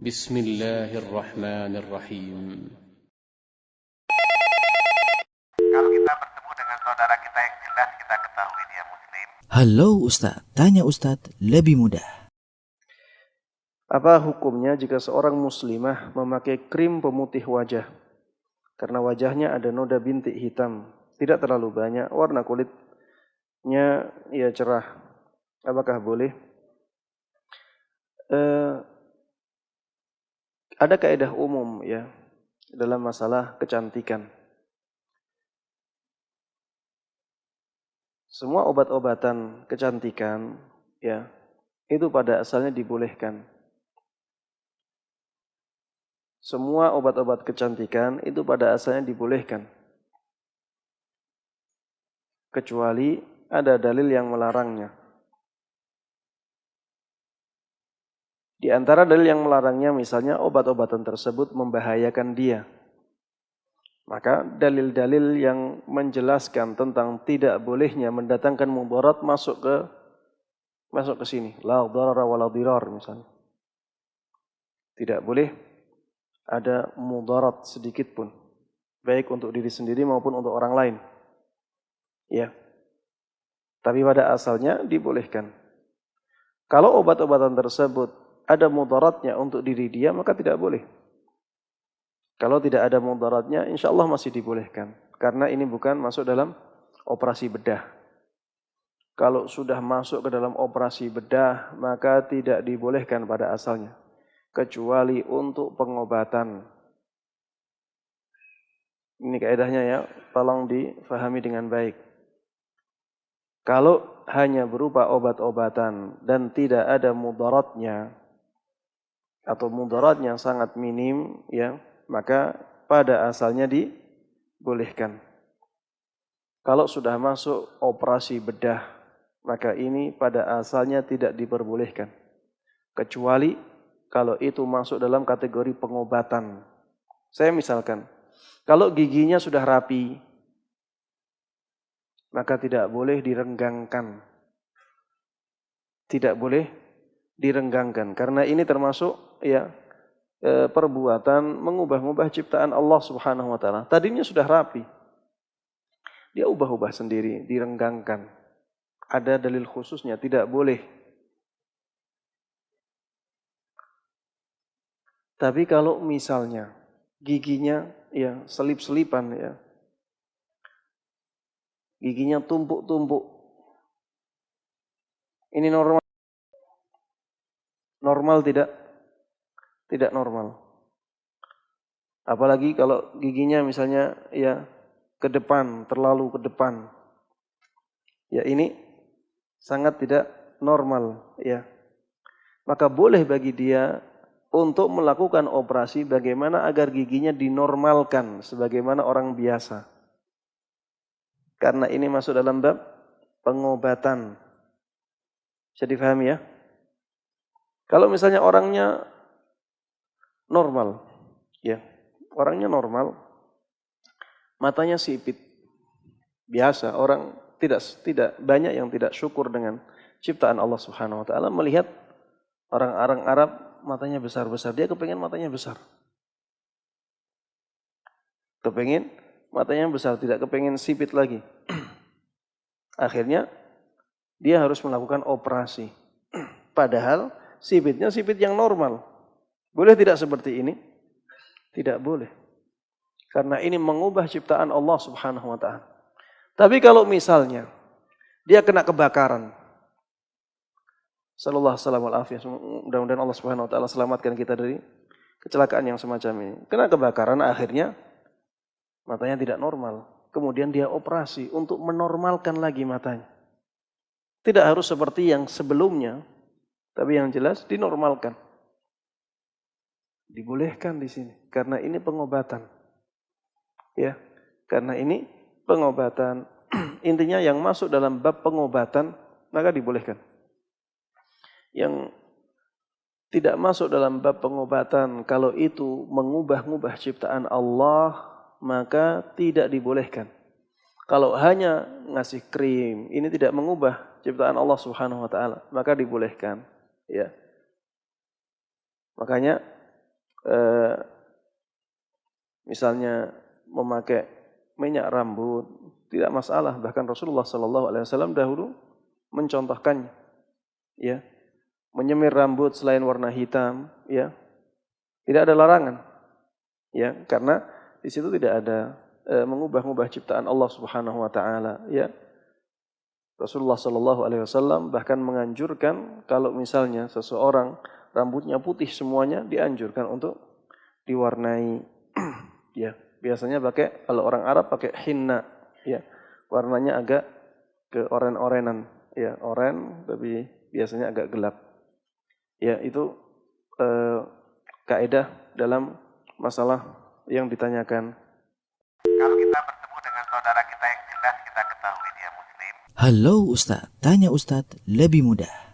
بسم الله الرحمن الرحيم. Kalau kita bertemu dengan saudara kita yang jelas kita ketahui dia muslim. Halo Ustadz, tanya Ustadz lebih mudah. Apa hukumnya jika seorang muslimah memakai krim pemutih wajah? Karena wajahnya ada noda bintik hitam, tidak terlalu banyak, warna kulitnya ya cerah. Apakah boleh? Ada kaidah umum ya dalam masalah kecantikan. Semua obat-obatan kecantikan ya itu pada asalnya dibolehkan. Semua obat-obat kecantikan itu pada asalnya dibolehkan. Kecuali ada dalil yang melarangnya. Di antara dalil yang melarangnya misalnya obat-obatan tersebut membahayakan dia. Maka dalil-dalil yang menjelaskan tentang tidak bolehnya mendatangkan mudarat masuk ke sini. La dharara wa la dirar misalnya. Tidak boleh ada mudarat sedikit pun, baik untuk diri sendiri maupun untuk orang lain. Ya. Tapi pada asalnya dibolehkan. Kalau obat-obatan tersebut ada mudaratnya untuk diri dia, maka tidak boleh. Kalau tidak ada mudaratnya, insya Allah masih dibolehkan. Karena ini bukan masuk dalam operasi bedah. Kalau sudah masuk ke dalam operasi bedah, maka tidak dibolehkan pada asalnya. Kecuali untuk pengobatan. Ini kaidahnya ya, tolong difahami dengan baik. Kalau hanya berupa obat-obatan dan tidak ada mudaratnya, atau mudaratnya sangat minim ya, maka pada asalnya dibolehkan. Kalau sudah masuk operasi bedah, maka ini pada asalnya tidak diperbolehkan. Kecuali kalau itu masuk dalam kategori pengobatan. Saya misalkan, kalau giginya sudah rapi, maka tidak boleh direnggangkan. Tidak boleh direnggangkan. Karena ini termasuk ya perbuatan mengubah-ubah ciptaan Allah Subhanahu wa taala. Tadinya sudah rapi. Dia ubah-ubah sendiri, direnggangkan. Ada dalil khususnya, tidak boleh. Tapi kalau misalnya giginya ya selip-selipan ya. Giginya tumpuk-tumpuk. Ini normal. Normal tidak? Tidak normal. Apalagi kalau giginya misalnya ya ke depan, terlalu ke depan. Ya ini sangat tidak normal ya. Maka boleh bagi dia untuk melakukan operasi bagaimana agar giginya dinormalkan sebagaimana orang biasa. Karena ini masuk dalam bab pengobatan. Bisa difahami ya? Kalau misalnya orangnya normal, ya, orangnya normal, matanya sipit, biasa, orang tidak banyak yang tidak syukur dengan ciptaan Allah Subhanahu Wa Taala melihat orang-orang Arab matanya besar-besar, dia kepengen matanya besar, kepengen matanya besar, tidak kepengen sipit lagi. Akhirnya dia harus melakukan operasi, padahal sipitnya sipit yang normal. Boleh tidak seperti ini? Tidak boleh. Karena ini mengubah ciptaan Allah Subhanahu wa taala. Tapi kalau misalnya dia kena kebakaran. Sallallahu alaihi wasallam, mudah-mudahan Allah Subhanahu wa taala selamatkan kita dari kecelakaan yang semacam ini. Kena kebakaran akhirnya matanya tidak normal. Kemudian dia operasi untuk menormalkan lagi matanya. Tidak harus seperti yang sebelumnya, tapi yang jelas dinormalkan. Dibolehkan di sini karena ini pengobatan. Ya, karena ini pengobatan. Intinya yang masuk dalam bab pengobatan maka dibolehkan. Yang tidak masuk dalam bab pengobatan kalau itu mengubah-ubah ciptaan Allah maka tidak dibolehkan. Kalau hanya ngasih krim, ini tidak mengubah ciptaan Allah Subhanahu wa taala, maka dibolehkan, ya. Makanya misalnya memakai minyak rambut, tidak masalah. Bahkan Rasulullah SAW dahulu mencontohkannya, ya, menyemir rambut selain warna hitam, ya, tidak ada larangan, ya, karena di situ tidak ada mengubah-ubah ciptaan Allah Subhanahu Wa Taala, ya. Rasulullah SAW bahkan menganjurkan kalau misalnya seseorang rambutnya putih semuanya, dianjurkan untuk diwarnai, ya. Biasanya pakai, kalau orang Arab pakai hinna, ya, warnanya agak ke oren-orenan, ya, oren tapi biasanya agak gelap, ya. Itu kaidah dalam masalah yang ditanyakan. Kalau kita bertemu dengan saudara kita yang jelas kita ketahui dia muslim. Halo Ustadz, tanya Ustadz lebih mudah.